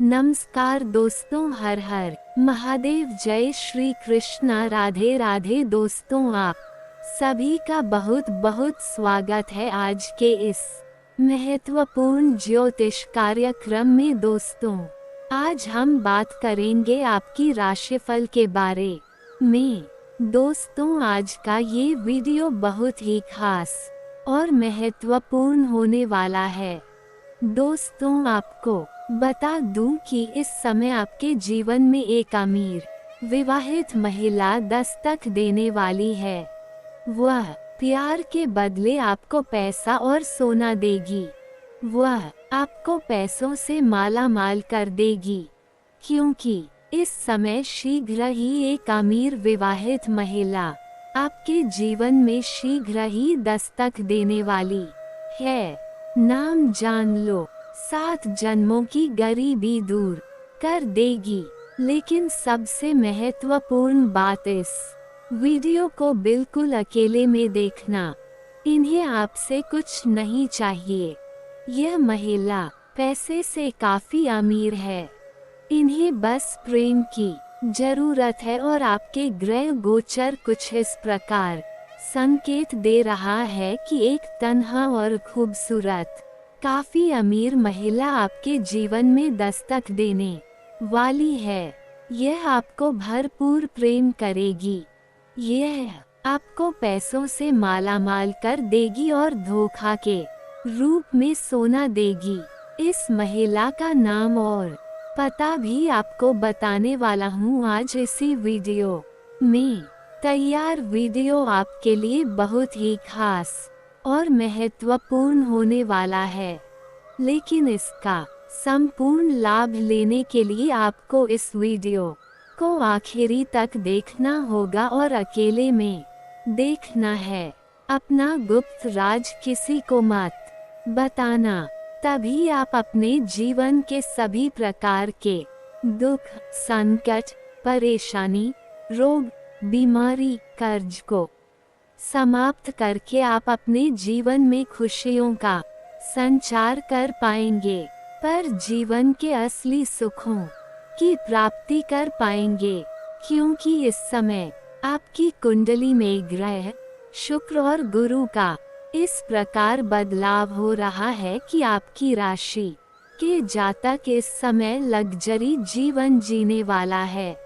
नमस्कार दोस्तों, हर हर महादेव, जय श्री कृष्णा, राधे राधे। दोस्तों, आप सभी का बहुत बहुत स्वागत है आज के इस महत्वपूर्ण ज्योतिष कार्यक्रम में। दोस्तों, आज हम बात करेंगे आपकी राशिफल के बारे में। दोस्तों, आज का ये वीडियो बहुत ही खास और महत्वपूर्ण होने वाला है। दोस्तों, आपको बता दूं कि इस समय आपके जीवन में एक अमीर विवाहित महिला दस्तक देने वाली है। वह प्यार के बदले आपको पैसा और सोना देगी। वह आपको पैसों से माला माल कर देगी, क्योंकि इस समय शीघ्र ही एक अमीर विवाहित महिला आपके जीवन में शीघ्र ही दस्तक देने वाली है। नाम जान लो, 7 जन्मों की गरीबी दूर कर देगी। लेकिन सबसे महत्वपूर्ण बात, इस वीडियो को बिल्कुल अकेले में देखना। इन्हें आपसे कुछ नहीं चाहिए। यह महिला पैसे से काफी अमीर है। इन्हें बस प्रेम की जरूरत है और आपके ग्रह गोचर कुछ इस प्रकार संकेत दे रहा है कि एक तन्हा और खूबसूरत काफी अमीर महिला आपके जीवन में दस्तक देने वाली है। यह आपको भरपूर प्रेम करेगी। यह आपको पैसों से मालामाल कर देगी और धोखा के रूप में सोना देगी। इस महिला का नाम और पता भी आपको बताने वाला हूँ आज इसी वीडियो में। तैयार वीडियो आपके लिए बहुत ही खास और महत्वपूर्ण होने वाला है, लेकिन इसका संपूर्ण लाभ लेने के लिए आपको इस वीडियो को आखिरी तक देखना होगा और अकेले में देखना है। अपना गुप्त राज किसी को मत बताना, तभी आप अपने जीवन के सभी प्रकार के दुख, संकट, परेशानी, रोग, बीमारी, कर्ज को समाप्त करके आप अपने जीवन में खुशियों का संचार कर पाएंगे, पर जीवन के असली सुखों की प्राप्ति कर पाएंगे। क्योंकि इस समय आपकी कुंडली में ग्रह शुक्र और गुरु का इस प्रकार बदलाव हो रहा है कि आपकी राशि के जातक इस समय लग्जरी जीवन जीने वाला है।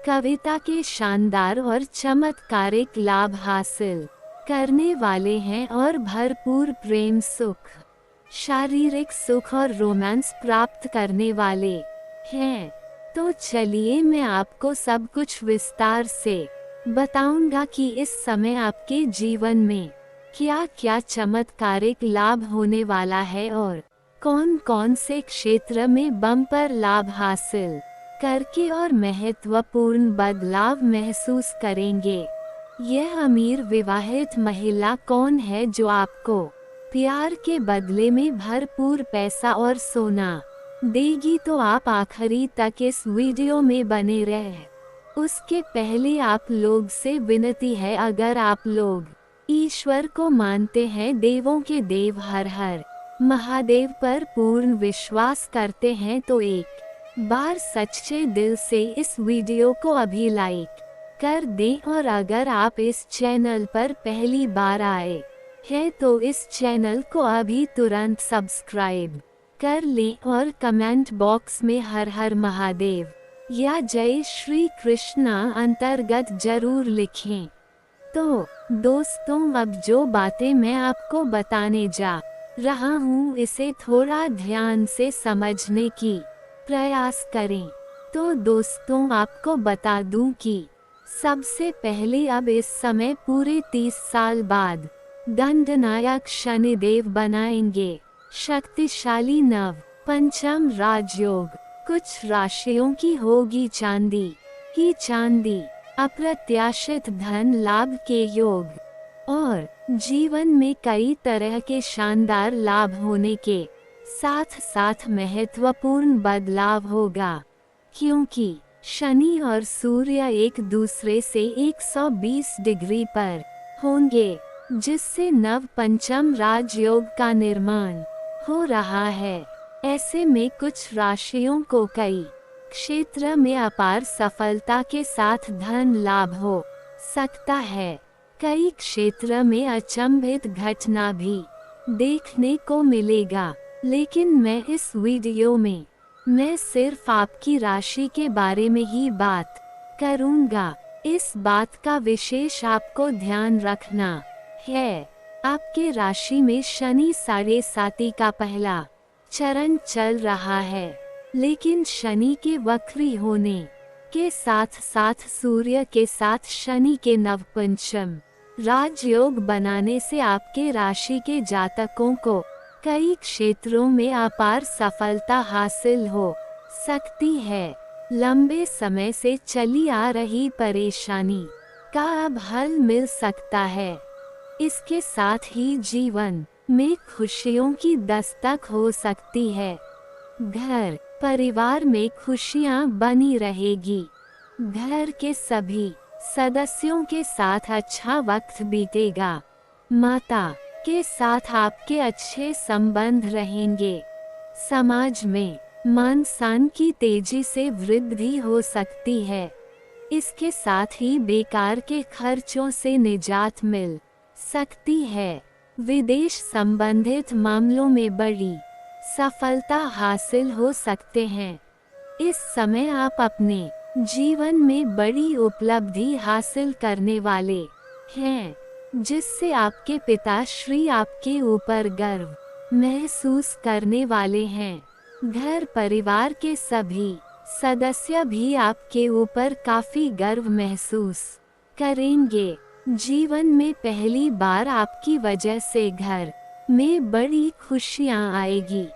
कविता के शानदार और चमत्कारिक लाभ हासिल करने वाले हैं और भरपूर प्रेम सुख, शारीरिक सुख और रोमांस प्राप्त करने वाले हैं। तो चलिए मैं आपको सब कुछ विस्तार से बताऊंगा कि इस समय आपके जीवन में क्या क्या चमत्कारिक लाभ होने वाला है और कौन कौन से क्षेत्र में बम्पर लाभ हासिल करके और महत्वपूर्ण बदलाव महसूस करेंगे। यह अमीर विवाहित महिला कौन है जो आपको प्यार के बदले में भरपूर पैसा और सोना देगी? तो आप आखिरी तक इस वीडियो में बने रहें। उसके पहले आप लोग से विनती है, अगर आप लोग ईश्वर को मानते हैं, देवों के देव हर हर महादेव पर पूर्ण विश्वास करते हैं, तो एक बार सच्चे दिल से इस वीडियो को अभी लाइक कर दें। और अगर आप इस चैनल पर पहली बार आए हैं तो इस चैनल को अभी तुरंत सब्सक्राइब कर लें और कमेंट बॉक्स में हर हर महादेव या जय श्री कृष्णा अंतर्गत जरूर लिखें। तो दोस्तों, अब जो बातें मैं आपको बताने जा रहा हूँ, इसे थोड़ा ध्यान से समझने की प्रयास करें। तो दोस्तों, आपको बता दूं कि सबसे पहले अब इस समय पूरे 30 साल बाद दंडनायक शनिदेव बनाएंगे शक्तिशाली नव पंचम राजयोग। कुछ राशियों की होगी चांदी ही चांदी, अप्रत्याशित धन लाभ के योग और जीवन में कई तरह के शानदार लाभ होने के साथ साथ महत्वपूर्ण बदलाव होगा, क्योंकि शनि और सूर्य एक दूसरे से 120 डिग्री पर होंगे, जिससे नव पंचम राजयोग का निर्माण हो रहा है। ऐसे में कुछ राशियों को कई क्षेत्र में अपार सफलता के साथ धन लाभ हो सकता है। कई क्षेत्र में अचंभित घटना भी देखने को मिलेगा। लेकिन मैं इस वीडियो में मैं सिर्फ आपकी राशि के बारे में ही बात करूंगा। इस बात का विशेष आपको ध्यान रखना है, आपके राशि में शनि 7.5 का पहला चरण चल रहा है, लेकिन शनि के वक्री होने के साथ साथ सूर्य के साथ शनि के नवपंचम राजयोग बनाने से आपके राशि के जातकों को कई क्षेत्रों में अपार सफलता हासिल हो सकती है। लंबे समय से चली आ रही परेशानी का अब हल मिल सकता है। इसके साथ ही जीवन में खुशियों की दस्तक हो सकती है। घर परिवार में खुशियां बनी रहेगी। घर के सभी सदस्यों के साथ अच्छा वक्त बीतेगा। माता के साथ आपके अच्छे संबंध रहेंगे। समाज में मान सम्मान की तेजी से वृद्धि हो सकती है। इसके साथ ही बेकार के खर्चों से निजात मिल सकती है। विदेश संबंधित मामलों में बड़ी सफलता हासिल हो सकते हैं। इस समय आप अपने जीवन में बड़ी उपलब्धि हासिल करने वाले हैं, जिससे आपके पिताश्री आपके ऊपर गर्व महसूस करने वाले हैं। घर परिवार के सभी सदस्य भी आपके ऊपर काफी गर्व महसूस करेंगे। जीवन में पहली बार आपकी वजह से घर में बड़ी खुशियां आएगी।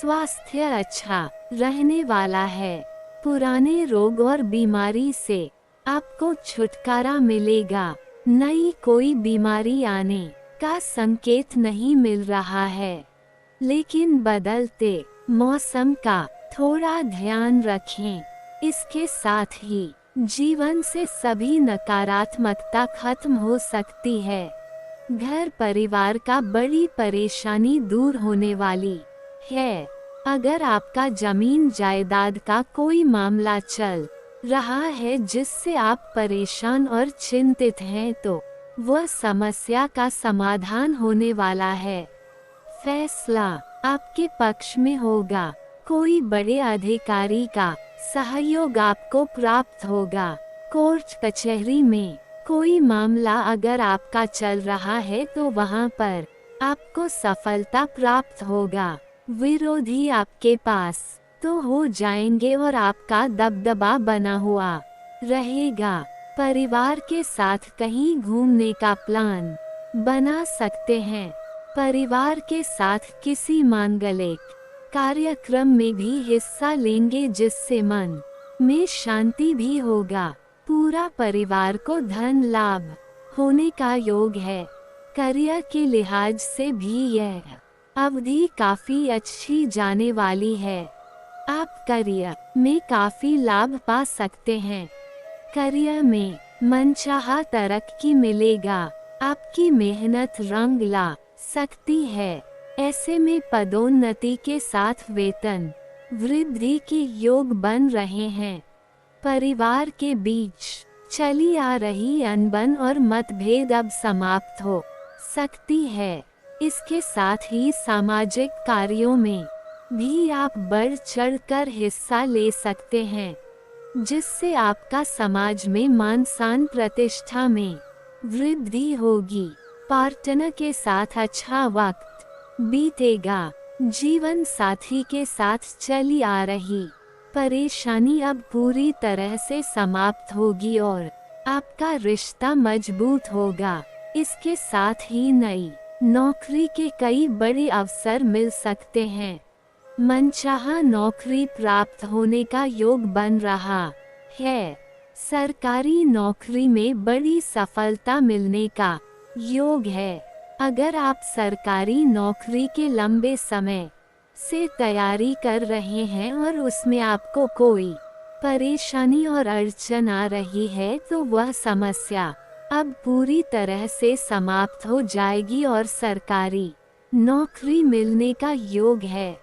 स्वास्थ्य अच्छा रहने वाला है। पुराने रोग और बीमारी से आपको छुटकारा मिलेगा। नई कोई बीमारी आने का संकेत नहीं मिल रहा है, लेकिन बदलते मौसम का थोड़ा ध्यान रखें। इसके साथ ही जीवन से सभी नकारात्मकता खत्म हो सकती है। घर परिवार का बड़ी परेशानी दूर होने वाली है। अगर आपका जमीन जायदाद का कोई मामला चल रहा है जिससे आप परेशान और चिंतित हैं, तो वह समस्या का समाधान होने वाला है। फैसला आपके पक्ष में होगा। कोई बड़े अधिकारी का सहयोग आपको प्राप्त होगा। कोर्ट कचहरी में कोई मामला अगर आपका चल रहा है तो वहां पर आपको सफलता प्राप्त होगा। विरोधी आपके पास तो हो जाएंगे और आपका दबदबा बना हुआ रहेगा। परिवार के साथ कहीं घूमने का प्लान बना सकते हैं। परिवार के साथ किसी मांगलिक कार्यक्रम में भी हिस्सा लेंगे, जिससे मन में शांति भी होगा। पूरा परिवार को धन लाभ होने का योग है। करियर के लिहाज से भी यह अवधि काफी अच्छी जाने वाली है। आप करियर में काफी लाभ पा सकते हैं। करियर में मनचाहा तरक्की मिलेगा। आपकी मेहनत रंग ला सकती है। ऐसे में पदोन्नति के साथ वेतन वृद्धि के योग बन रहे हैं। परिवार के बीच चली आ रही अनबन और मतभेद अब समाप्त हो सकती है। इसके साथ ही सामाजिक कार्यों में भी आप बढ़ चढ़कर हिस्सा ले सकते हैं, जिससे आपका समाज में मान सम्मान प्रतिष्ठा में वृद्धि होगी। पार्टनर के साथ अच्छा वक्त बीतेगा। जीवन साथी के साथ चली आ रही परेशानी अब पूरी तरह से समाप्त होगी और आपका रिश्ता मजबूत होगा। इसके साथ ही नई नौकरी के कई बड़े अवसर मिल सकते हैं। मनचाहा नौकरी प्राप्त होने का योग बन रहा है। सरकारी नौकरी में बड़ी सफलता मिलने का योग है। अगर आप सरकारी नौकरी के लंबे समय से तैयारी कर रहे हैं और उसमें आपको कोई परेशानी और अड़चन आ रही है, तो वह समस्या अब पूरी तरह से समाप्त हो जाएगी और सरकारी नौकरी मिलने का योग है।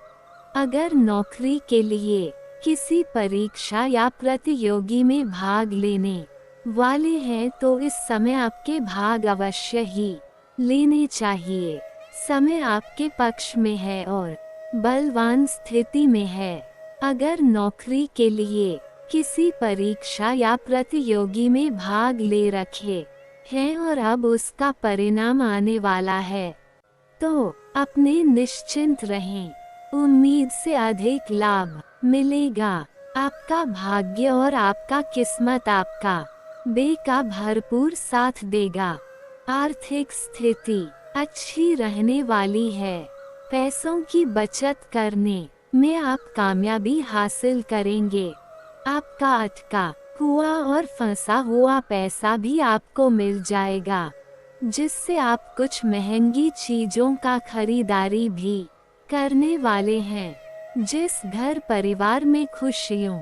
अगर नौकरी के लिए किसी परीक्षा या प्रतियोगी में भाग लेने वाले हैं तो इस समय आपके भाग अवश्य ही लेने चाहिए। समय आपके पक्ष में है और बलवान स्थिति में है। अगर नौकरी के लिए किसी परीक्षा या प्रतियोगी में भाग ले रखे हैं और अब उसका परिणाम आने वाला है तो अपने निश्चिंत रहें, उम्मीद से अधिक लाभ मिलेगा। आपका भाग्य और आपका किस्मत आपका का भरपूर साथ देगा। आर्थिक स्थिति अच्छी रहने वाली है। पैसों की बचत करने में आप कामयाबी हासिल करेंगे। आपका अटका हुआ और फंसा हुआ पैसा भी आपको मिल जाएगा, जिससे आप कुछ महंगी चीजों का खरीदारी भी करने वाले हैं। जिस घर परिवार में खुशियों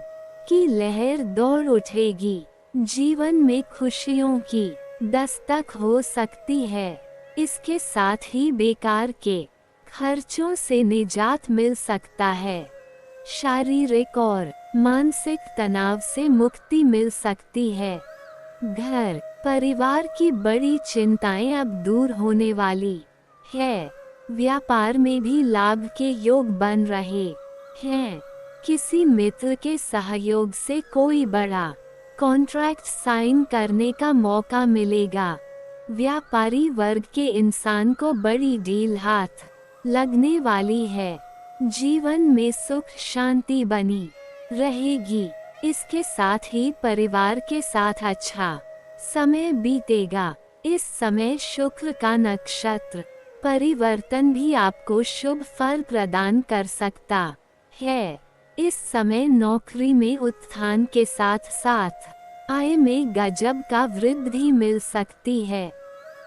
की लहर दौड़ उठेगी, जीवन में खुशियों की दस्तक हो सकती है। इसके साथ ही बेकार के खर्चों से निजात मिल सकता है। शारीरिक और मानसिक तनाव से मुक्ति मिल सकती है। घर परिवार की बड़ी चिंताएं अब दूर होने वाली है। व्यापार में भी लाभ के योग बन रहे हैं। किसी मित्र के सहयोग से कोई बड़ा कॉन्ट्रैक्ट साइन करने का मौका मिलेगा। व्यापारी वर्ग के इंसान को बड़ी डील हाथ लगने वाली है। जीवन में सुख शांति बनी रहेगी। इसके साथ ही परिवार के साथ अच्छा समय बीतेगा। इस समय शुक्र का नक्षत्र परिवर्तन भी आपको शुभ फल प्रदान कर सकता है। इस समय नौकरी में उत्थान के साथ साथ आय में गजब का वृद्धि मिल सकती है।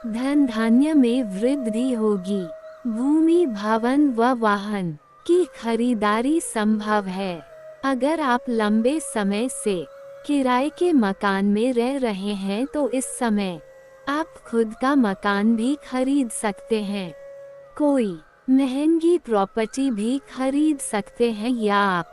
धन धान्य में वृद्धि होगी। भूमि भवन व वाहन की खरीदारी संभव है। अगर आप लंबे समय से किराए के मकान में रह रहे हैं तो इस समय आप खुद का मकान भी खरीद सकते हैं। कोई महंगी प्रॉपर्टी भी खरीद सकते हैं या आप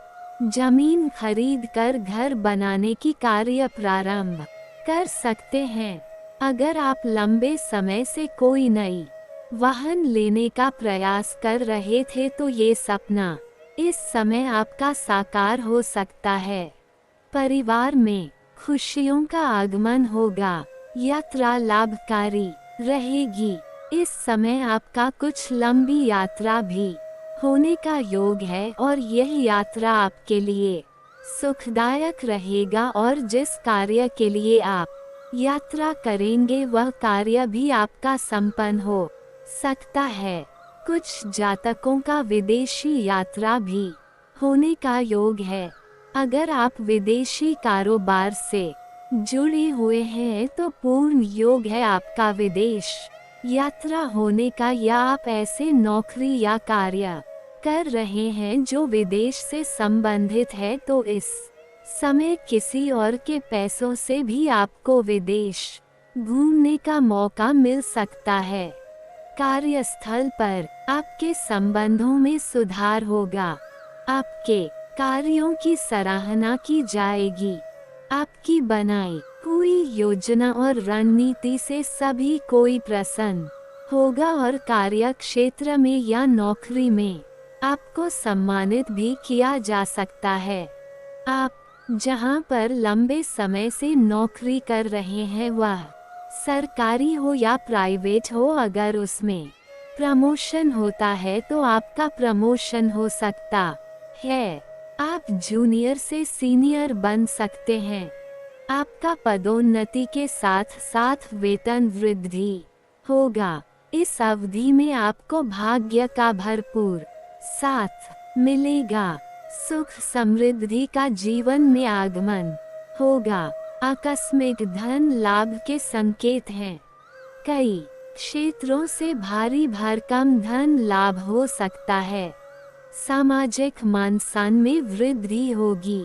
जमीन खरीद कर घर बनाने की कार्य प्रारंभ कर सकते हैं। अगर आप लंबे समय से कोई नई वाहन लेने का प्रयास कर रहे थे तो ये सपना इस समय आपका साकार हो सकता है। परिवार में खुशियों का आगमन होगा। यात्रा लाभकारी रहेगी। इस समय आपका कुछ लंबी यात्रा भी होने का योग है और यह यात्रा आपके लिए सुखदायक रहेगा और जिस कार्य के लिए आप यात्रा करेंगे वह कार्य भी आपका संपन्न हो सकता है। कुछ जातकों का विदेशी यात्रा भी होने का योग है। अगर आप विदेशी कारोबार से जुड़े हुए हैं तो पूर्ण योग है आपका विदेश यात्रा होने का, या आप ऐसे नौकरी या कार्य कर रहे हैं जो विदेश से संबंधित है तो इस समय किसी और के पैसों से भी आपको विदेश घूमने का मौका मिल सकता है। कार्यस्थल पर आपके संबंधों में सुधार होगा। आपके कार्यों की सराहना की जाएगी। आपकी बनाई हुई योजना और रणनीति से सभी कोई प्रसन्न होगा और कार्य क्षेत्र में या नौकरी में आपको सम्मानित भी किया जा सकता है। आप जहां पर लंबे समय से नौकरी कर रहे हैं वह सरकारी हो या प्राइवेट हो, अगर उसमें प्रमोशन होता है तो आपका प्रमोशन हो सकता है। आप जूनियर से सीनियर बन सकते हैं। आपका पदोन्नति के साथ साथ वेतन वृद्धि होगा। इस अवधि में आपको भाग्य का भरपूर साथ मिलेगा। सुख समृद्धि का जीवन में आगमन होगा। आकस्मिक धन लाभ के संकेत हैं। कई क्षेत्रों से भारी भरकम धन लाभ हो सकता है। सामाजिक मान सम्मान में वृद्धि होगी।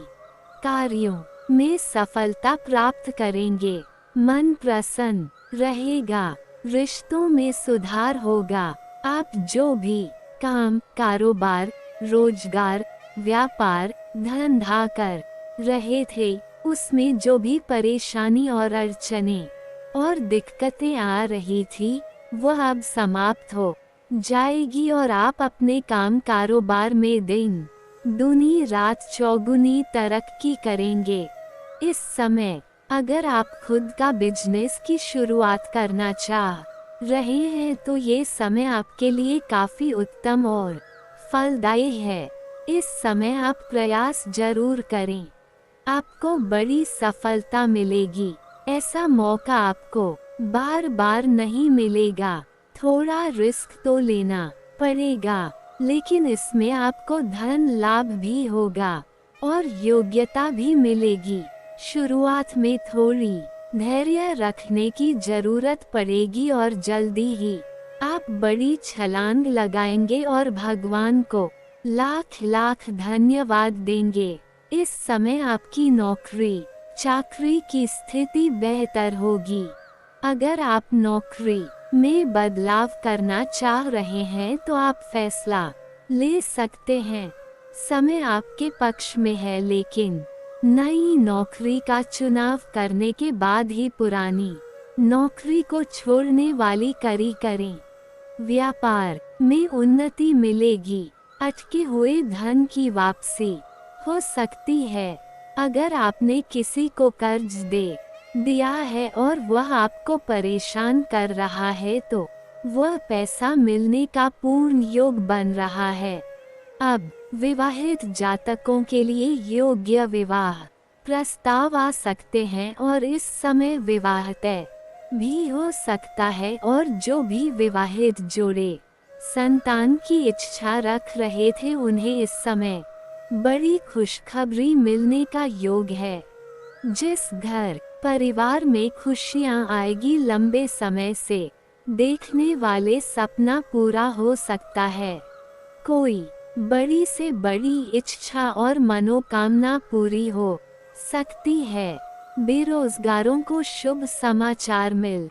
कार्यों में सफलता प्राप्त करेंगे। मन प्रसन्न रहेगा। रिश्तों में सुधार होगा। आप जो भी काम कारोबार रोजगार, व्यापार, धंधा कर रहे थे, उसमें जो भी परेशानी और अड़चने और दिक्कतें आ रही थी, वह अब समाप्त हो जाएगी और आप अपने काम कारोबार में दिन दूनी रात चौगुनी तरक्की करेंगे। इस समय अगर आप खुद का बिजनेस की शुरुआत करना चाह रहे हैं तो ये समय आपके लिए काफी उत्तम और फलदायी है। इस समय आप प्रयास जरूर करें, आपको बड़ी सफलता मिलेगी। ऐसा मौका आपको बार बार नहीं मिलेगा। थोड़ा रिस्क तो लेना पड़ेगा, लेकिन इसमें आपको धन लाभ भी होगा और योग्यता भी मिलेगी। शुरुआत में थोड़ी धैर्य रखने की जरूरत पड़ेगी और जल्दी ही आप बड़ी छलांग लगाएंगे और भगवान को लाख लाख धन्यवाद देंगे। इस समय आपकी नौकरी चाकरी की स्थिति बेहतर होगी। अगर आप नौकरी में बदलाव करना चाह रहे हैं तो आप फैसला ले सकते हैं। समय आपके पक्ष में है, लेकिन नई नौकरी का चुनाव करने के बाद ही पुरानी नौकरी को छोड़ने वाली करें। व्यापार में उन्नति मिलेगी, अटके हुए धन की वापसी हो सकती है। अगर आपने किसी को कर्ज दे दिया है और वह आपको परेशान कर रहा है तो वह पैसा मिलने का पूर्ण योग बन रहा है। अब विवाहित जातकों के लिए योग्य विवाह प्रस्ताव आ सकते हैं और इस समय विवाह तय भी हो सकता है। और जो भी विवाहित जोड़े संतान की इच्छा रख रहे थे, उन्हें इस समय बड़ी खुशखबरी मिलने का योग है। जिस घर परिवार में खुशियां आएगी, लंबे समय से देखने वाले सपना पूरा हो सकता है। कोई बड़ी से बड़ी इच्छा और मनोकामना पूरी हो सकती है। बेरोजगारों को शुभ समाचार मिल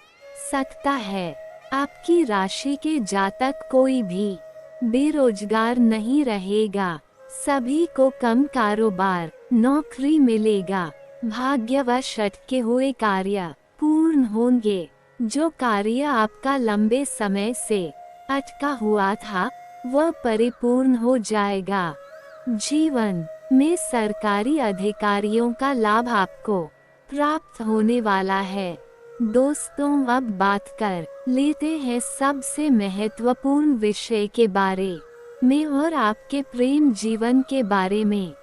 सकता है। आपकी राशि के जातक कोई भी बेरोजगार नहीं रहेगा। सभी को कम कारोबार नौकरी मिलेगा। भाग्यवश अटके हुए कार्य पूर्ण होंगे। जो कार्य आपका लंबे समय से अटका हुआ था, वह परिपूर्ण हो जाएगा। जीवन में सरकारी अधिकारियों का लाभ आपको प्राप्त होने वाला है। दोस्तों, अब बात कर लेते हैं सबसे महत्वपूर्ण विषय के बारे में और आपके प्रेम जीवन के बारे में।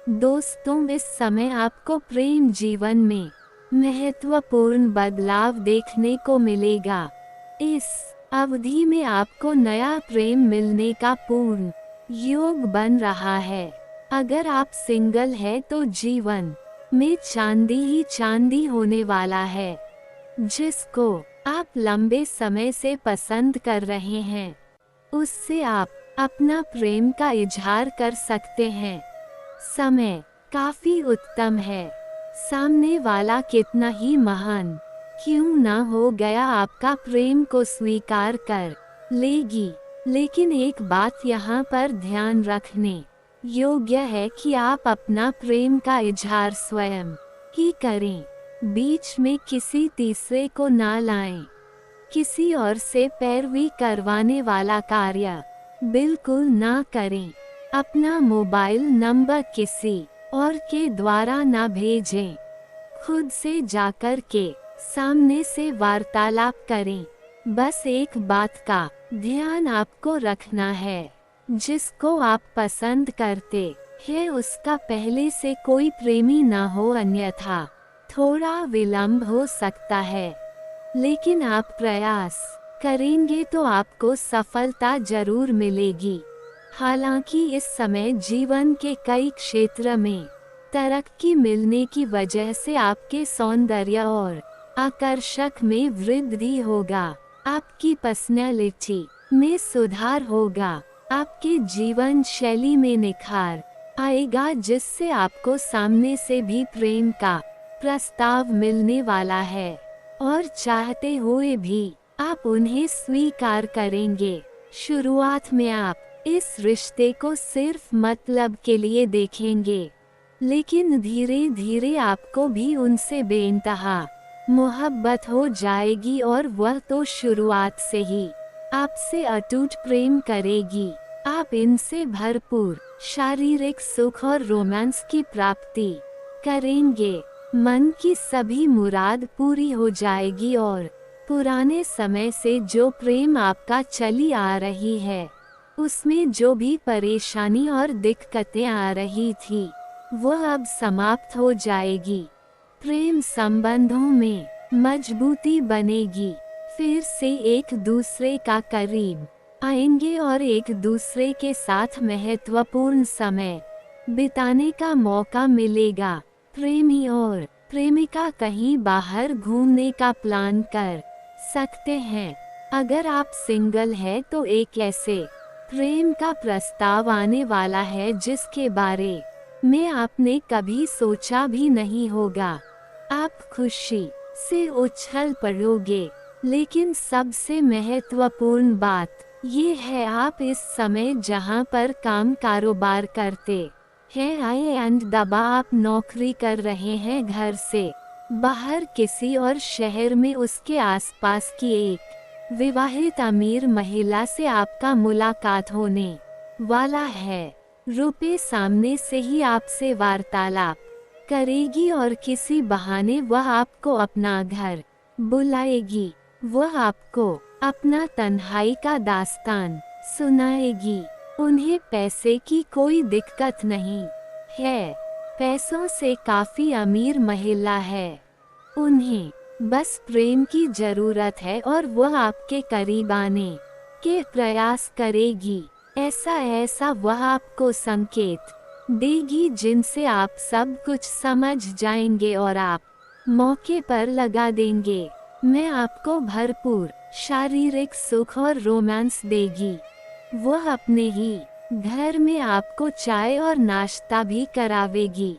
दोस्तों, इस समय आपको प्रेम जीवन में महत्वपूर्ण बदलाव देखने को मिलेगा। इस अवधि में आपको नया प्रेम मिलने का पूर्ण योग बन रहा है। अगर आप सिंगल हैं तो जीवन में चांदी ही चांदी होने वाला है। जिसको आप लंबे समय से पसंद कर रहे हैं, उससे आप अपना प्रेम का इजहार कर सकते हैं। समय काफी उत्तम है। सामने वाला कितना ही महान क्यों ना हो गया, आपका प्रेम को स्वीकार कर लेगी। लेकिन एक बात यहाँ पर ध्यान रखने योग्य है कि आप अपना प्रेम का इजहार स्वयं ही करें। बीच में किसी तीसरे को ना लाएं। किसी और से पैरवी करवाने वाला कार्य बिल्कुल ना करें। अपना मोबाइल नंबर किसी और के द्वारा ना भेजें। खुद से जाकर के सामने से वार्तालाप करें। बस एक बात का ध्यान आपको रखना है, जिसको आप पसंद करते हैं उसका पहले से कोई प्रेमी ना हो, अन्यथा थोड़ा विलंब हो सकता है। लेकिन आप प्रयास करेंगे तो आपको सफलता जरूर मिलेगी। हालांकि इस समय जीवन के कई क्षेत्र में तरक्की मिलने की वजह से आपके सौंदर्य और आकर्षक में वृद्धि होगा। आपकी पर्सनैलिटी में सुधार होगा। आपके जीवन शैली में निखार आएगा, जिससे आपको सामने से भी प्रेम का प्रस्ताव मिलने वाला है और चाहते हुए भी आप उन्हें स्वीकार करेंगे। शुरुआत में आप इस रिश्ते को सिर्फ मतलब के लिए देखेंगे, लेकिन धीरे धीरे आपको भी उनसे बेइंतहा मोहब्बत हो जाएगी और वह तो शुरुआत से ही आपसे अटूट प्रेम करेगी। आप इनसे भरपूर शारीरिक सुख और रोमांस की प्राप्ति करेंगे। मन की सभी मुराद पूरी हो जाएगी और पुराने समय से जो प्रेम आपका चली आ रही है, उसमें जो भी परेशानी और दिक्कतें आ रही थी, वह अब समाप्त हो जाएगी। प्रेम संबंधों में मजबूती बनेगी। फिर से एक दूसरे का करीब आएंगे और एक दूसरे के साथ महत्वपूर्ण समय बिताने का मौका मिलेगा। प्रेमी और प्रेमिका कहीं बाहर घूमने का प्लान कर सकते हैं। अगर आप सिंगल हैं तो एक ऐसे प्रेम का प्रस्ताव आने वाला है जिसके बारे में आपने कभी सोचा भी नहीं होगा। आप खुशी से उछल पड़ोगे, लेकिन सबसे महत्वपूर्ण बात ये है, आप इस समय जहां पर काम कारोबार करते हैं एंड दबा आप नौकरी कर रहे हैं घर से बाहर किसी और शहर में, उसके आसपास की एक विवाहित अमीर महिला से आपका मुलाकात होने वाला है। रुपए सामने से ही आपसे वार्तालाप करेगी और किसी बहाने वह आपको अपना घर बुलाएगी। वह आपको अपना तन्हाई का दास्तान सुनाएगी। उन्हें पैसे की कोई दिक्कत नहीं है, पैसों से काफी अमीर महिला है। उन्हें बस प्रेम की जरूरत है और वह आपके करीब आने के प्रयास करेगी। ऐसा वह आपको संकेत देगी जिनसे आप सब कुछ समझ जाएंगे और आप मौके पर लगा देंगे। मैं आपको भरपूर शारीरिक सुख और रोमांस देगी। वह अपने ही घर में आपको चाय और नाश्ता भी करावेगी।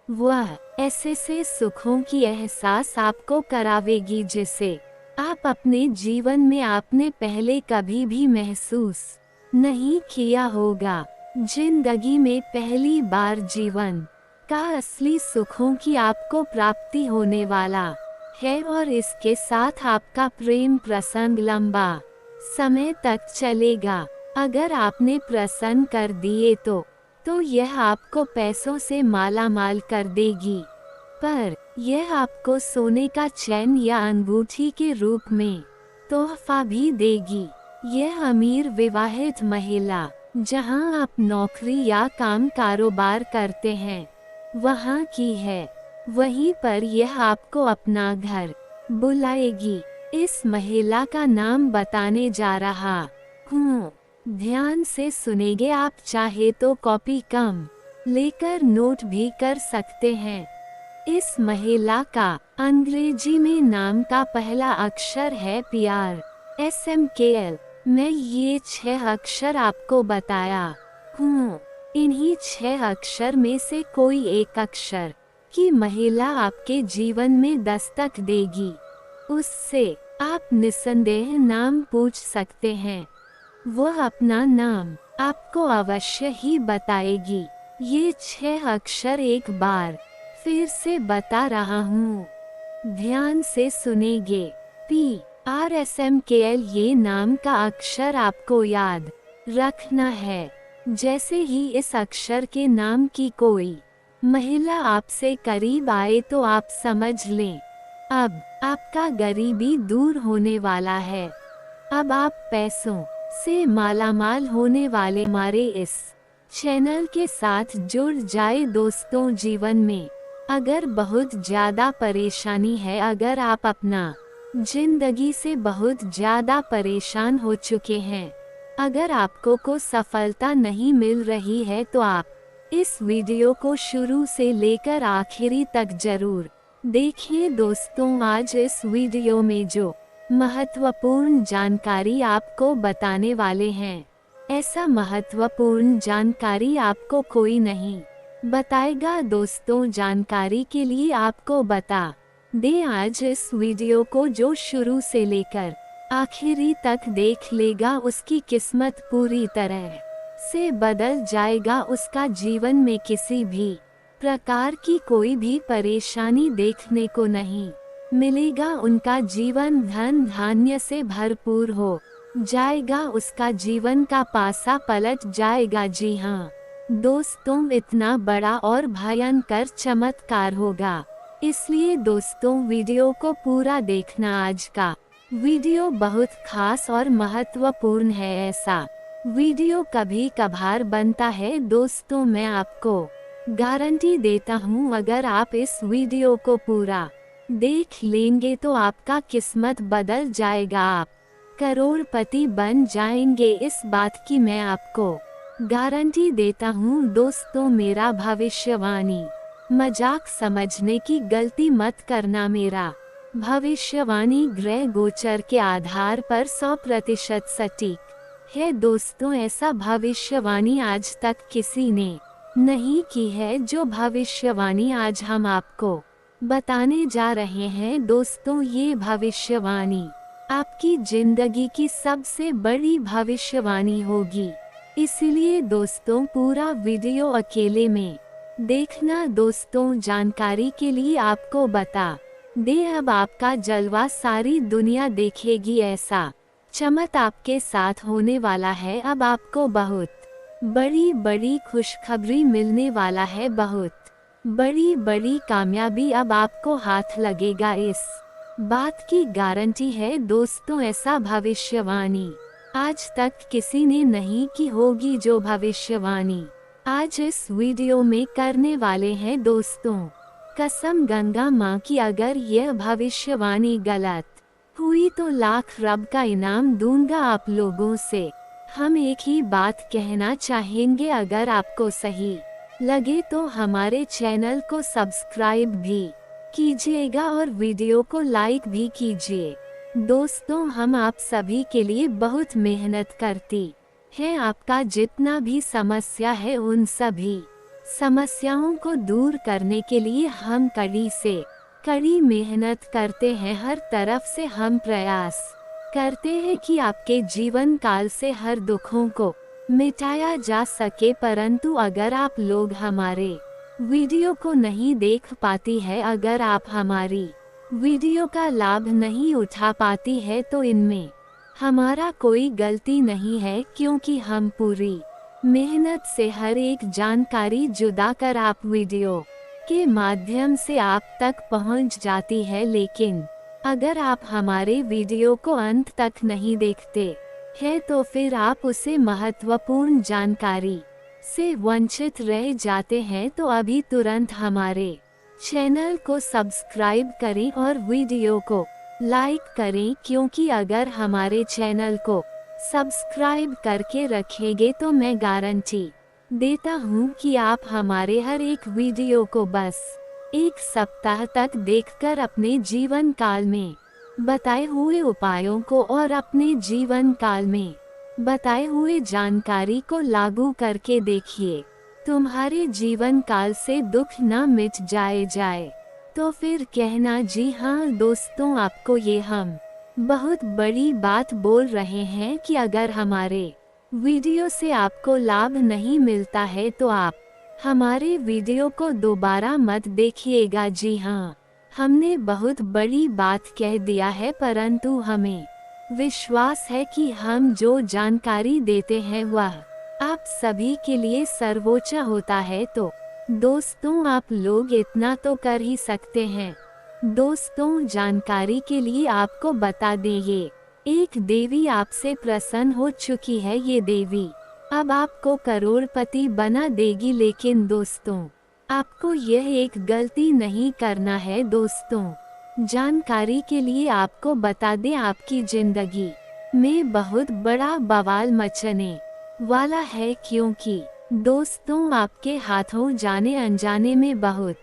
वह ऐसे से सुखों की एहसास आपको करावेगी जिसे आप अपने जीवन में आपने पहले कभी भी महसूस नहीं किया होगा। जिंदगी में पहली बार जीवन का असली सुखों की आपको प्राप्ति होने वाला है और इसके साथ आपका प्रेम प्रसंग लंबा समय तक चलेगा। अगर आपने प्रसन्न कर दिए तो यह आपको पैसों से माला माल कर देगी, पर यह आपको सोने का चैन या अंगूठी के रूप में तोहफा भी देगी। यह अमीर विवाहित महिला जहां आप नौकरी या काम कारोबार करते हैं वहां की है, वहीं पर यह आपको अपना घर बुलाएगी। इस महिला का नाम बताने जा रहा हूँ, ध्यान से सुनेंगे। आप चाहे तो कॉपी कम लेकर नोट भी कर सकते हैं। इस महिला का अंग्रेजी में नाम का पहला अक्षर है प्यार, SMKL। मैं ये 6 अक्षर आपको बताया हूँ। इन्हीं 6 अक्षर में से कोई एक अक्षर की महिला आपके जीवन में दस्तक देगी। उससे आप निस्संदेह नाम पूछ सकते हैं। वह अपना नाम आपको अवश्य ही बताएगी। ये 6 अक्षर एक बार फिर से बता रहा हूँ, ध्यान से सुनेंगे। PRSMKL ये नाम का अक्षर आपको याद रखना है। जैसे ही इस अक्षर के नाम की कोई महिला आपसे करीब आए तो आप समझ लें, अब आपका गरीबी दूर होने वाला है। अब आप पैसों से मालामाल होने वाले। हमारे इस चैनल के साथ जुड़ जाए दोस्तों। जीवन में अगर बहुत ज़्यादा परेशानी है, अगर आप अपना जिंदगी से बहुत ज़्यादा परेशान हो चुके हैं, अगर आपको को सफलता नहीं मिल रही है, तो आप इस वीडियो को शुरू से लेकर आखिरी तक जरूर देखिए दोस्तों। आज इस वीडियो में जो महत्वपूर्ण जानकारी आपको बताने वाले हैं, ऐसा महत्वपूर्ण जानकारी आपको कोई नहीं बताएगा दोस्तों। जानकारी के लिए आपको बता दे, आज इस वीडियो को जो शुरू से लेकर आखिरी तक देख लेगा उसकी किस्मत पूरी तरह से बदल जाएगा। उसका जीवन में किसी भी प्रकार की कोई भी परेशानी देखने को नहीं मिलेगा। उनका जीवन धन धान्य से भरपूर हो जाएगा। उसका जीवन का पासा पलट जाएगा। जी हाँ दोस्तों, इतना बड़ा और भयंकर चमत्कार होगा। इसलिए दोस्तों वीडियो को पूरा देखना। आज का वीडियो बहुत खास और महत्वपूर्ण है। ऐसा वीडियो कभी कभार बनता है दोस्तों। मैं आपको गारंटी देता हूँ, अगर आप इस वीडियो को पूरा देख लेंगे तो आपका किस्मत बदल जाएगा। आप करोड़पति बन जाएंगे। इस बात की मैं आपको गारंटी देता हूँ दोस्तों। मेरा भविष्यवाणी मजाक समझने की गलती मत करना। मेरा भविष्यवाणी ग्रह गोचर के आधार पर 100% सटीक है दोस्तों। ऐसा भविष्यवाणी आज तक किसी ने नहीं की है जो भविष्यवाणी आज हम आपको बताने जा रहे हैं दोस्तों। ये भविष्यवाणी आपकी जिंदगी की सबसे बड़ी भविष्यवाणी होगी। इसलिए दोस्तों पूरा वीडियो अकेले में देखना दोस्तों। जानकारी के लिए आपको बता दे, अब आपका जलवा सारी दुनिया देखेगी। ऐसा चमत्कार आपके साथ होने वाला है। अब आपको बहुत बड़ी बड़ी खुशखबरी मिलने वाला है। बहुत बड़ी बड़ी कामयाबी अब आपको हाथ लगेगा। इस बात की गारंटी है दोस्तों। ऐसा भविष्यवाणी आज तक किसी ने नहीं की होगी जो भविष्यवाणी आज इस वीडियो में करने वाले हैं दोस्तों। कसम गंगा माँ की, अगर यह भविष्यवाणी गलत हुई तो लाख रब का इनाम दूंगा आप लोगों से। हम एक ही बात कहना चाहेंगे, अगर आपको सही लगे तो हमारे चैनल को सब्सक्राइब भी कीजिएगा और वीडियो को लाइक भी कीजिए। दोस्तों हम आप सभी के लिए बहुत मेहनत करती है। आपका जितना भी समस्या है उन सभी समस्याओं को दूर करने के लिए हम कड़ी से कड़ी मेहनत करते हैं। हर तरफ से हम प्रयास करते हैं कि आपके जीवन काल से हर दुखों को मिटाया जा सके। परंतु अगर आप लोग हमारे वीडियो को नहीं देख पाती है, अगर आप हमारी वीडियो का लाभ नहीं उठा पाती है, तो इनमें हमारा कोई गलती नहीं है, क्योंकि हम पूरी मेहनत से हर एक जानकारी जुदा कर आप वीडियो के माध्यम से आप तक पहुंच जाती है। लेकिन अगर आप हमारे वीडियो को अंत तक नहीं देखते हैं तो फिर आप उसे महत्वपूर्ण जानकारी से वंचित रह जाते हैं। तो अभी तुरंत हमारे चैनल को सब्सक्राइब करें और वीडियो को लाइक करें, क्योंकि अगर हमारे चैनल को सब्सक्राइब करके रखेंगे तो मैं गारंटी देता हूँ कि आप हमारे हर एक वीडियो को बस एक सप्ताह तक देखकर अपने जीवन काल में बताए हुए उपायों को और अपने जीवन काल में बताए हुए जानकारी को लागू करके देखिए। तुम्हारे जीवन काल से दुख ना मिट जाए तो फिर कहना जी हाँ दोस्तों, आपको ये हम बहुत बड़ी बात बोल रहे हैं कि अगर हमारे वीडियो से आपको लाभ नहीं मिलता है तो आप हमारे वीडियो को दोबारा मत देखिएगा। जी हाँ, हमने बहुत बड़ी बात कह दिया है, परंतु हमें विश्वास है कि हम जो जानकारी देते हैं वह आप सभी के लिए सर्वोच्च होता है। तो दोस्तों आप लोग इतना तो कर ही सकते हैं। दोस्तों जानकारी के लिए आपको बता दें, ये एक देवी आपसे प्रसन्न हो चुकी है। ये देवी अब आपको करोड़पति बना देगी। लेकिन दोस्तों आपको यह एक गलती नहीं करना है। दोस्तों जानकारी के लिए आपको बता दें, आपकी जिंदगी में बहुत बड़ा बवाल मचने वाला है, क्योंकि दोस्तों आपके हाथों जाने अनजाने में बहुत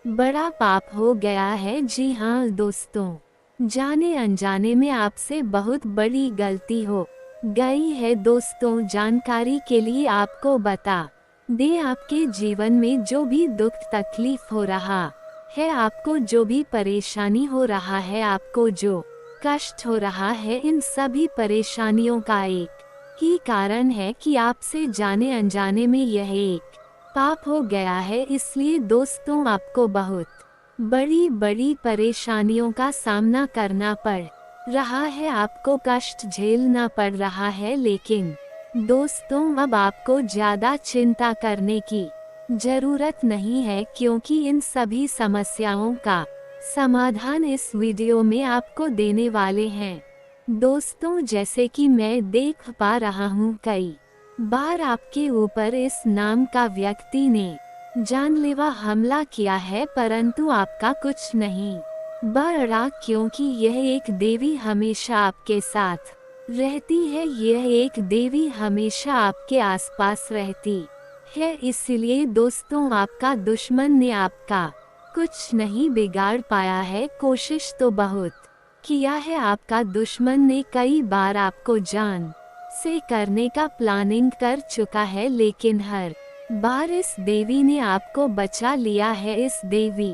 बड़ा पाप हो गया है। जी हाँ दोस्तों, जाने अनजाने में आपसे बहुत बड़ी गलती हो गई है। दोस्तों जानकारी के लिए आपको बता दे, आपके जीवन में जो भी दुख तकलीफ हो रहा है, आपको जो भी परेशानी हो रहा है, आपको जो कष्ट हो रहा है, इन सभी परेशानियों का एक ही कारण है कि आपसे जाने अनजाने में यह एक पाप हो गया है। इसलिए दोस्तों, आपको बहुत बड़ी बड़ी परेशानियों का सामना करना पड़ रहा है, आपको कष्ट झेलना पड़ रहा है। लेकिन दोस्तों, अब आपको ज्यादा चिंता करने की जरूरत नहीं है, क्योंकि इन सभी समस्याओं का समाधान इस वीडियो में आपको देने वाले हैं। दोस्तों, जैसे कि मैं देख पा रहा हूँ, कई बार आपके ऊपर इस नाम का व्यक्ति ने जानलेवा हमला किया है, परंतु आपका कुछ नहीं बढ़ा, क्योंकि यह एक देवी हमेशा आपके साथ रहती है। यह एक देवी हमेशा आपके आसपास रहती है। इसलिए दोस्तों, आपका दुश्मन ने आपका कुछ नहीं बिगाड़ पाया है। कोशिश तो बहुत किया है, आपका दुश्मन ने कई बार आपको जान से करने का प्लानिंग कर चुका है, लेकिन हर बार इस देवी ने आपको बचा लिया है। इस देवी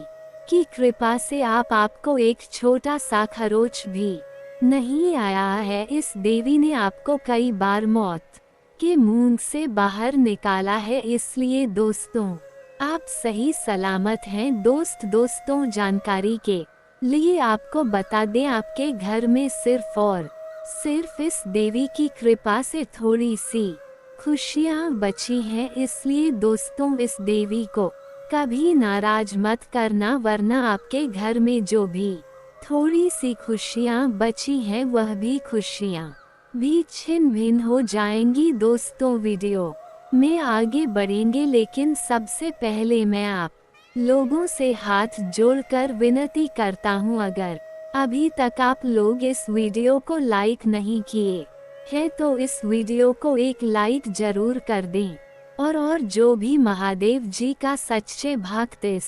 की कृपा से आपको एक छोटा सा खरोच भी नहीं आया है। इस देवी ने आपको कई बार मौत के मुंह से बाहर निकाला है। इसलिए दोस्तों, आप सही सलामत हैं। दोस्तों, जानकारी के लिए आपको बता दें, आपके घर में सिर्फ और सिर्फ इस देवी की कृपा से थोड़ी सी खुशियाँ बची हैं। इसलिए दोस्तों, इस देवी को कभी नाराज मत करना, वरना आपके घर में जो भी थोड़ी सी खुशियाँ बची हैं, वह भी खुशियाँ भी छिन भिन हो जाएंगी। दोस्तों, वीडियो में आगे बढ़ेंगे, लेकिन सबसे पहले मैं आप लोगों से हाथ जोड़कर विनती करता हूँ, अगर अभी तक आप लोग इस वीडियो को लाइक नहीं किए हैं तो इस वीडियो को एक लाइक जरूर कर दें। और जो भी महादेव जी का सच्चे भक्त इस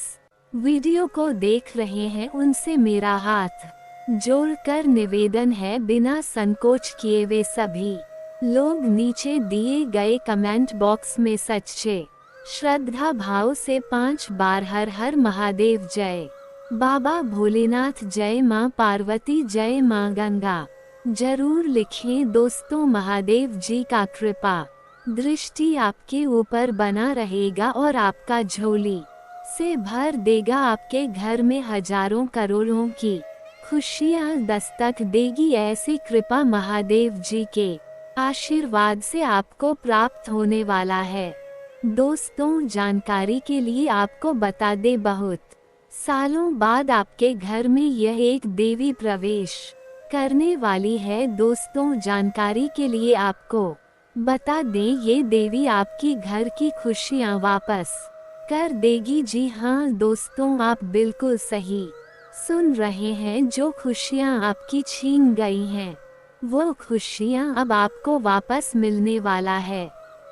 वीडियो को देख रहे हैं, उनसे मेरा हाथ जोड़कर निवेदन है, बिना संकोच किए वे सभी लोग नीचे दिए गए कमेंट बॉक्स में सच्चे श्रद्धा भाव से 5 बार हर हर महादेव जय, बाबा भोलेनाथ जय, माँ पार्वती जय, माँ गंगा जरूर लिखें। दोस्तों, महादेव जी का कृपा दृष्टि आपके ऊपर बना रहेगा और आपका झोली से भर देगा। आपके घर में हजारों करोड़ों की खुशियाँ दस्तक देगी। ऐसी कृपा महादेव जी के आशीर्वाद से आपको प्राप्त होने वाला है। दोस्तों, जानकारी के लिए आपको बता दे, बहुत सालों बाद आपके घर में यह एक देवी प्रवेश करने वाली है। दोस्तों, जानकारी के लिए आपको बता दें, ये देवी आपकी घर की खुशियाँ वापस कर देगी। जी हाँ दोस्तों, आप बिल्कुल सही सुन रहे हैं। जो खुशियाँ आपकी छीन गई हैं, वो खुशियाँ अब आपको वापस मिलने वाला है।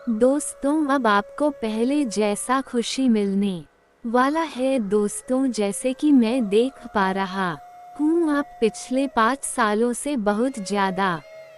दोस्तों, अब आपको पहले जैसा खुशी मिलने वाला है। दोस्तों, जैसे कि मैं देख पा रहा हूँ, आप पिछले 5 सालों से बहुत ज्यादा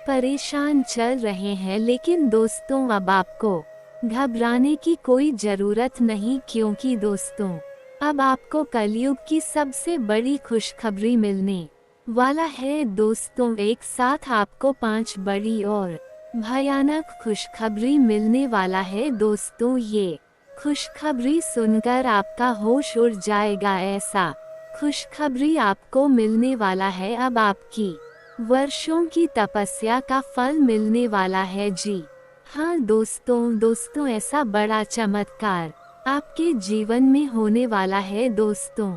परेशान चल रहे हैं, लेकिन दोस्तों, अब आपको घबराने की कोई जरूरत नहीं, क्योंकि दोस्तों, अब आपको कलयुग की सबसे बड़ी खुशखबरी मिलने वाला है। दोस्तों, एक साथ आपको 5 बड़ी और भयानक खुशखबरी मिलने वाला है। दोस्तों, ये खुशखबरी सुनकर आपका होश उड़ जाएगा। ऐसा खुशखबरी आपको मिलने वाला है, अब आपकी वर्षों की तपस्या का फल मिलने वाला है। जी हाँ दोस्तों, ऐसा बड़ा चमत्कार आपके जीवन में होने वाला है। दोस्तों,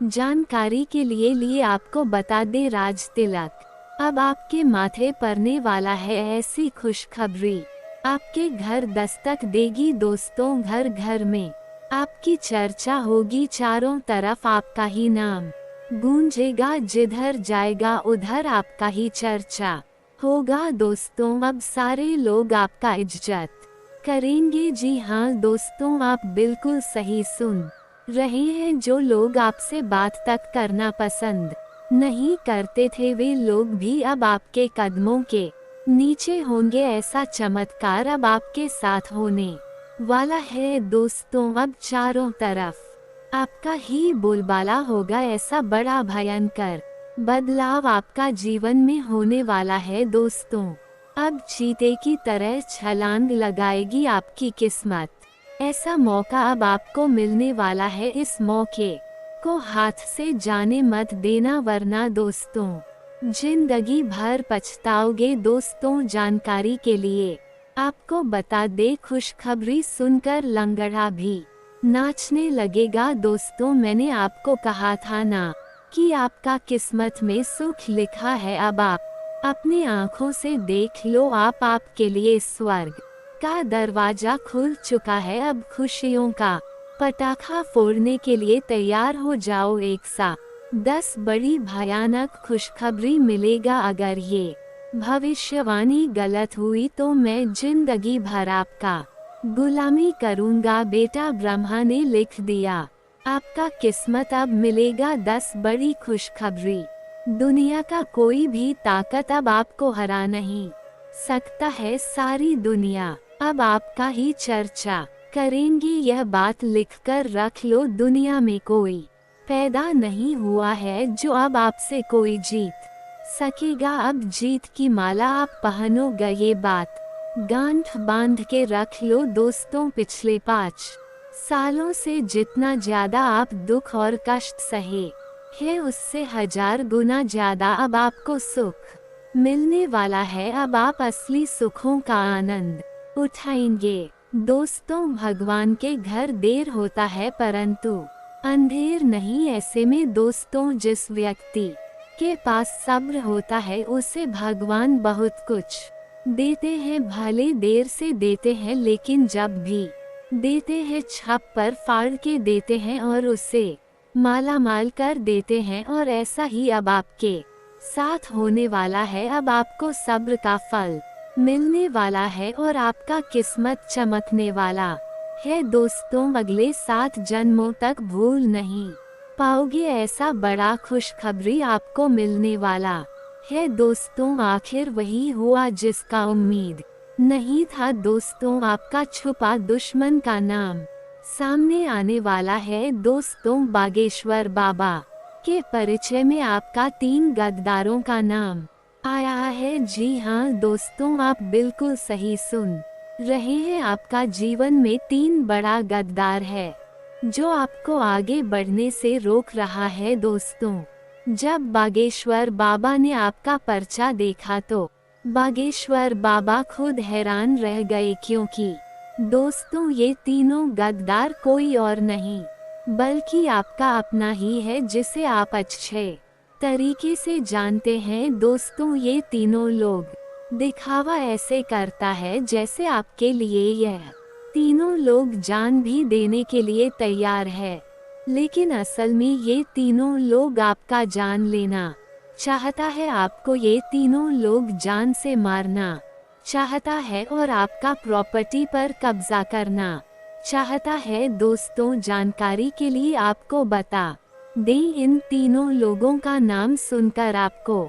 जानकारी के लिए आपको बता दे, राज तिलक अब आपके माथे पड़ने वाला है। ऐसी खुशखबरी आपके घर दस्तक देगी। दोस्तों, घर घर में आपकी चर्चा होगी, चारों तरफ आपका ही नाम गूंजेगा, जिधर जाएगा उधर आपका ही चर्चा होगा। दोस्तों, अब सारे लोग आपका इज्जत करेंगे। जी हाँ दोस्तों, आप बिल्कुल सही सुन रहे हैं। जो लोग आपसे बात तक करना पसंद नहीं करते थे, वे लोग भी अब आपके कदमों के नीचे होंगे। ऐसा चमत्कार अब आपके साथ होने वाला है। दोस्तों, अब चारों तरफ आपका ही बोलबाला होगा। ऐसा बड़ा भयंकर बदलाव आपका जीवन में होने वाला है। दोस्तों, अब चीते की तरह छलांग लगाएगी आपकी किस्मत। ऐसा मौका अब आपको मिलने वाला है, इस मौके को हाथ से जाने मत देना, वरना दोस्तों जिंदगी भर पछताओगे। दोस्तों जानकारी के लिए आपको बता दे, खुशखबरी सुनकर लंगड़ा भी नाचने लगेगा। दोस्तों मैंने आपको कहा था ना कि आपका किस्मत में सुख लिखा है, अब आप अपनी आंखों से देख लो। आपके लिए स्वर्ग का दरवाजा खुल चुका है। अब खुशियों का पटाखा फोड़ने के लिए तैयार हो जाओ। एक सा 10 बड़ी भयानक खुशखबरी मिलेगा। अगर ये भविष्यवाणी गलत हुई तो मैं जिंदगी भर आपका गुलामी करूंगा। बेटा ब्रह्मा ने लिख दिया, आपका किस्मत अब मिलेगा 10 बड़ी खुशखबरी। दुनिया का कोई भी ताकत अब आपको हरा नहीं सकता है। सारी दुनिया अब आपका ही चर्चा करेंगी, यह बात लिखकर रख लो। दुनिया में कोई पैदा नहीं हुआ है जो अब आपसे कोई जीत सकेगा। अब जीत की माला आप पहनोगे, ये बात गांठ बांध के रख लो। दोस्तों पिछले 5 सालों से जितना ज्यादा आप दुख और कष्ट सहे है, उससे 1000 गुना ज्यादा अब आपको सुख मिलने वाला है। अब आप असली सुखों का आनंद उठाएंगे। दोस्तों भगवान के घर देर होता है परंतु अंधेर नहीं। ऐसे में दोस्तों जिस व्यक्ति के पास सब्र होता है उसे भगवान बहुत कुछ देते हैं। भले देर से देते हैं लेकिन जब भी देते हैं छप पर फाड़ के देते हैं और उसे माला माल कर देते हैं। और ऐसा ही अब आपके साथ होने वाला है। अब आपको सब्र का फल मिलने वाला है और आपका किस्मत चमकने वाला है। दोस्तों अगले 7 जन्मों तक भूल नहीं पाओगे, ऐसा बड़ा खुशखबरी आपको मिलने वाला है। दोस्तों आखिर वही हुआ जिसका उम्मीद नहीं था। दोस्तों आपका छुपा दुश्मन का नाम सामने आने वाला है। दोस्तों बागेश्वर बाबा के परिचय में आपका 3 गद्दारों का नाम आया है। जी हाँ दोस्तों, आप बिल्कुल सही सुन रहे हैं। आपका जीवन में 3 बड़ा गद्दार है जो आपको आगे बढ़ने से रोक रहा है। दोस्तों जब बागेश्वर बाबा ने आपका पर्चा देखा तो बागेश्वर बाबा खुद हैरान रह गए, क्योंकि दोस्तों ये तीनों गद्दार कोई और नहीं बल्कि आपका अपना ही है, जिसे आप अच्छे तरीके से जानते हैं। दोस्तों ये तीनों लोग दिखावा ऐसे करता है जैसे आपके लिए यह तीनों लोग जान भी देने के लिए तैयार है, लेकिन असल में ये तीनों लोग आपका जान लेना चाहता है। आपको ये तीनों लोग जान से मारना चाहता है और आपका प्रॉपर्टी पर कब्जा करना चाहता है। दोस्तों जानकारी के लिए आपको बता दें, इन तीनों लोगों का नाम सुनकर आपको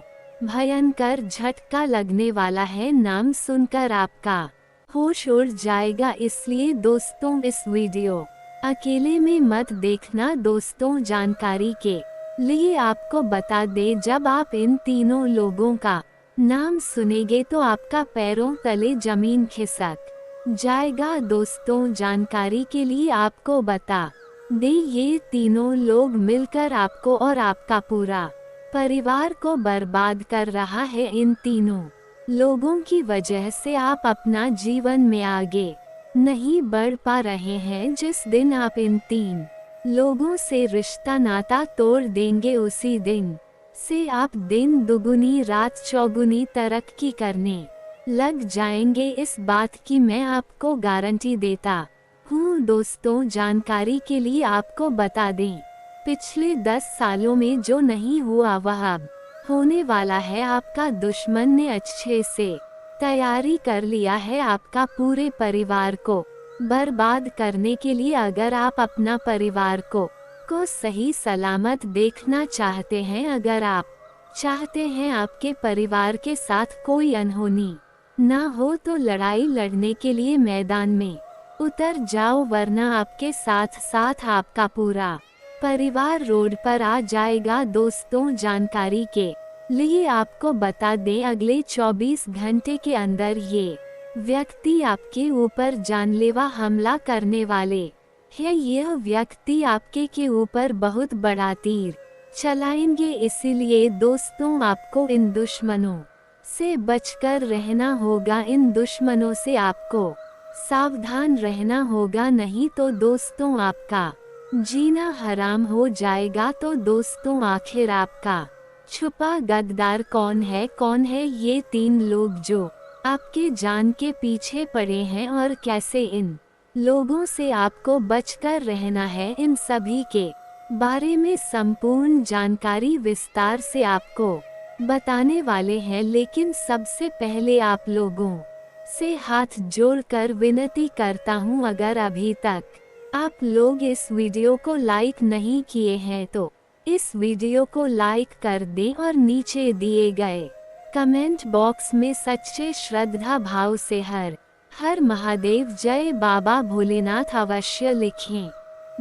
भयंकर झटका लगने वाला है। नाम सुनकर आपका होश उड़ जाएगा। इसलिए दोस्तों इस वीडियो अकेले में मत देखना। दोस्तों जानकारी के लिए आपको बता दे, जब आप इन तीनों लोगों का नाम सुनेंगे तो आपका पैरों तले जमीन खिसक जाएगा। दोस्तों जानकारी के लिए आपको बता दे, ये तीनों लोग मिलकर आपको और आपका पूरा परिवार को बर्बाद कर रहा है। इन तीनों लोगों की वजह से आप अपना जीवन में आगे नहीं बढ़ पा रहे हैं। जिस दिन आप इन 3 लोगों से रिश्ता नाता तोड़ देंगे, उसी दिन से आप दिन दुगुनी रात चौगुनी तरक्की करने लग जाएंगे। इस बात की मैं आपको गारंटी देता हूँ। दोस्तों जानकारी के लिए आपको बता दें, पिछले 10 सालों में जो नहीं हुआ वह अब होने वाला है। आपका दुश्मन ने अच्छे से तैयारी कर लिया है आपका पूरे परिवार को बर्बाद करने के लिए। अगर आप अपना परिवार को सही सलामत देखना चाहते हैं, अगर आप चाहते हैं आपके परिवार के साथ कोई अनहोनी ना हो, तो लड़ाई लड़ने के लिए मैदान में उतर जाओ, वरना आपके साथ साथ आपका पूरा परिवार रोड पर आ जाएगा। दोस्तों जानकारी के लिए आपको बता दें, अगले 24 घंटे के अंदर ये व्यक्ति आपके ऊपर जानलेवा हमला करने वाले है। यह व्यक्ति आपके के ऊपर बहुत बड़ा तीर चलाएंगे। इसीलिए दोस्तों, आपको इन दुश्मनों से बचकर रहना होगा। इन दुश्मनों से आपको सावधान रहना होगा, नहीं तो दोस्तों आपका जीना हराम हो जाएगा। तो दोस्तों, आखिर आपका छुपा गद्दार कौन है ये 3 लोग जो आपके जान के पीछे पड़े हैं, और कैसे इन लोगों से आपको बचकर रहना है, इन सभी के बारे में संपूर्ण जानकारी विस्तार से आपको बताने वाले हैं। लेकिन सबसे पहले आप लोगों से हाथ जोड़कर विनती करता हूं, अगर अभी तक आप लोग इस वीडियो को लाइक नहीं किए हैं तो इस वीडियो को लाइक कर दें और नीचे दिए गए कमेंट बॉक्स में सच्चे श्रद्धा भाव से हर हर महादेव जय बाबा भोलेनाथ अवश्य लिखें।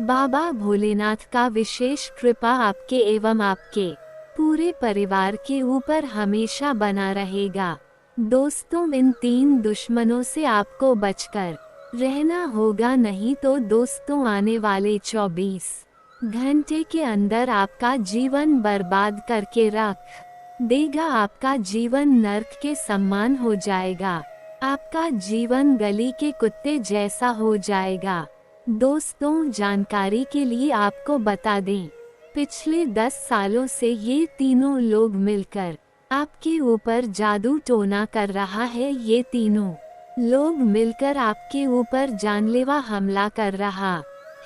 बाबा भोलेनाथ का विशेष कृपा आपके एवं आपके पूरे परिवार के ऊपर हमेशा बना रहेगा। दोस्तों, इन 3 दुश्मनों से आपको बचकर रहना होगा, नहीं तो दोस्तों आने वाले 24 घंटे के अंदर आपका जीवन बर्बाद करके रख देगा। आपका जीवन नर्क के समान हो जाएगा। आपका जीवन गली के कुत्ते जैसा हो जाएगा। दोस्तों, जानकारी के लिए आपको बता दें, पिछले 10 सालों से ये तीनों लोग मिलकर आपके ऊपर जादू टोना कर रहा है। ये तीनों लोग मिलकर आपके ऊपर जानलेवा हमला कर रहा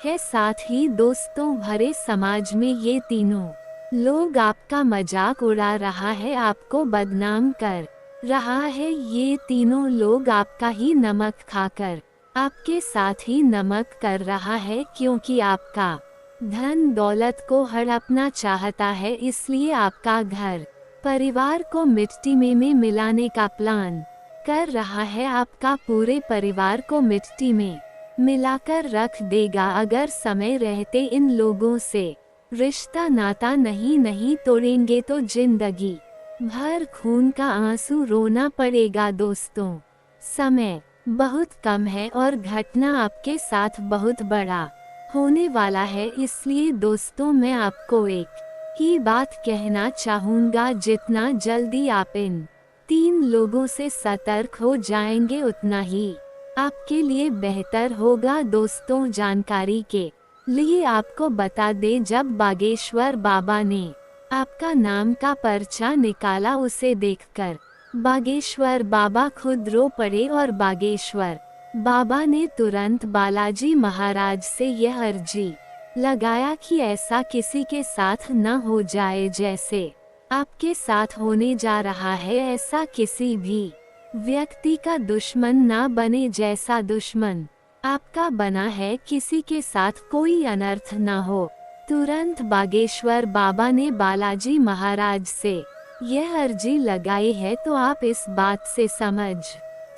है। साथ ही दोस्तों, भरे समाज में ये तीनों लोग आपका मजाक उड़ा रहा है, आपको बदनाम कर रहा है। ये तीनों लोग आपका ही नमक खाकर आपके साथ ही नमक कर रहा है, क्योंकि आपका धन दौलत को हड़पना चाहता है। इसलिए आपका घर परिवार को मिट्टी में मिलाने का प्लान कर रहा है। आपका पूरे परिवार को मिट्टी में मिलाकर रख देगा। अगर समय रहते इन लोगों से रिश्ता नाता नहीं तोड़ेंगे तो जिंदगी भर खून का आंसू रोना पड़ेगा। दोस्तों, समय बहुत कम है और घटना आपके साथ बहुत बड़ा होने वाला है। इसलिए दोस्तों, मैं आपको एक ही बात कहना चाहूँगा, जितना जल्दी आप इन 3 लोगों से सतर्क हो जाएंगे उतना ही आपके लिए बेहतर होगा। दोस्तों, जानकारी के लिए आपको बता दें, जब बागेश्वर बाबा ने आपका नाम का पर्चा निकाला, उसे देखकर बागेश्वर बाबा खुद रो पड़े और बागेश्वर बाबा ने तुरंत बालाजी महाराज से यह अर्जी लगाया कि ऐसा किसी के साथ न हो जाए जैसे आपके साथ होने जा रहा है। ऐसा किसी भी व्यक्ति का दुश्मन ना बने, जैसा दुश्मन आपका बना है, किसी के साथ कोई अनर्थ ना हो। तुरंत बागेश्वर बाबा ने बालाजी महाराज से यह अर्जी लगाई है। तो आप इस बात से समझ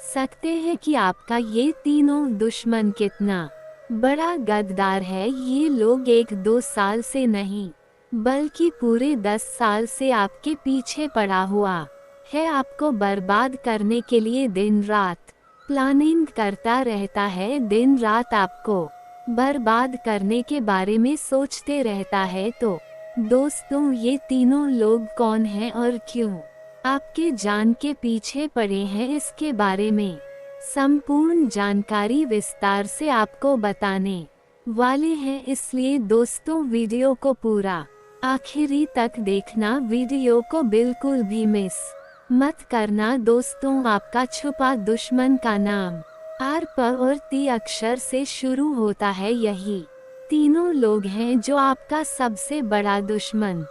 सकते हैं कि आपका ये तीनों दुश्मन कितना बड़ा गद्दार है। ये लोग 1-2 साल से नहीं बल्कि पूरे 10 साल से आपके पीछे पड़ा हुआ है। आपको बर्बाद करने के लिए दिन रात प्लानिंग करता रहता है। दिन रात आपको बर्बाद करने के बारे में सोचते रहता है। तो दोस्तों, ये तीनों लोग कौन हैं और क्यों आपके जान के पीछे पड़े हैं, इसके बारे में संपूर्ण जानकारी विस्तार से आपको बताने वाले हैं। इसलिए दोस्तों, वीडियो को पूरा आखिरी तक देखना, वीडियो को बिल्कुल भी मिस मत करना। दोस्तों, आपका छुपा दुश्मन का नाम आर प और ती अक्षर से शुरू होता है। यही तीनों लोग हैं जो आपका सबसे बड़ा दुश्मन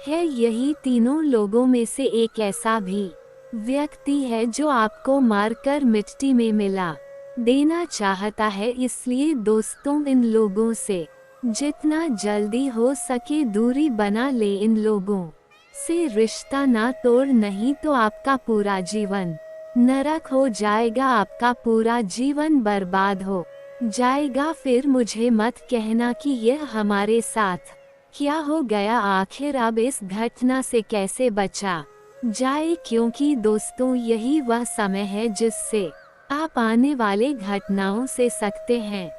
है। यही तीनों लोगों में से एक ऐसा भी व्यक्ति है जो आपको मारकर मिट्टी में मिला देना चाहता है। इसलिए दोस्तों, इन लोगों से जितना जल्दी हो सके दूरी बना ले। इन लोगों से रिश्ता ना तोड़, नहीं तो आपका पूरा जीवन नरक हो जाएगा। आपका पूरा जीवन बर्बाद हो जाएगा। फिर मुझे मत कहना कि यह हमारे साथ क्या हो गया, आखिर अब इस घटना से कैसे बचा। जाए, क्योंकि दोस्तों यही वह समय है जिससे आप आने वाले घटनाओं से सकते हैं।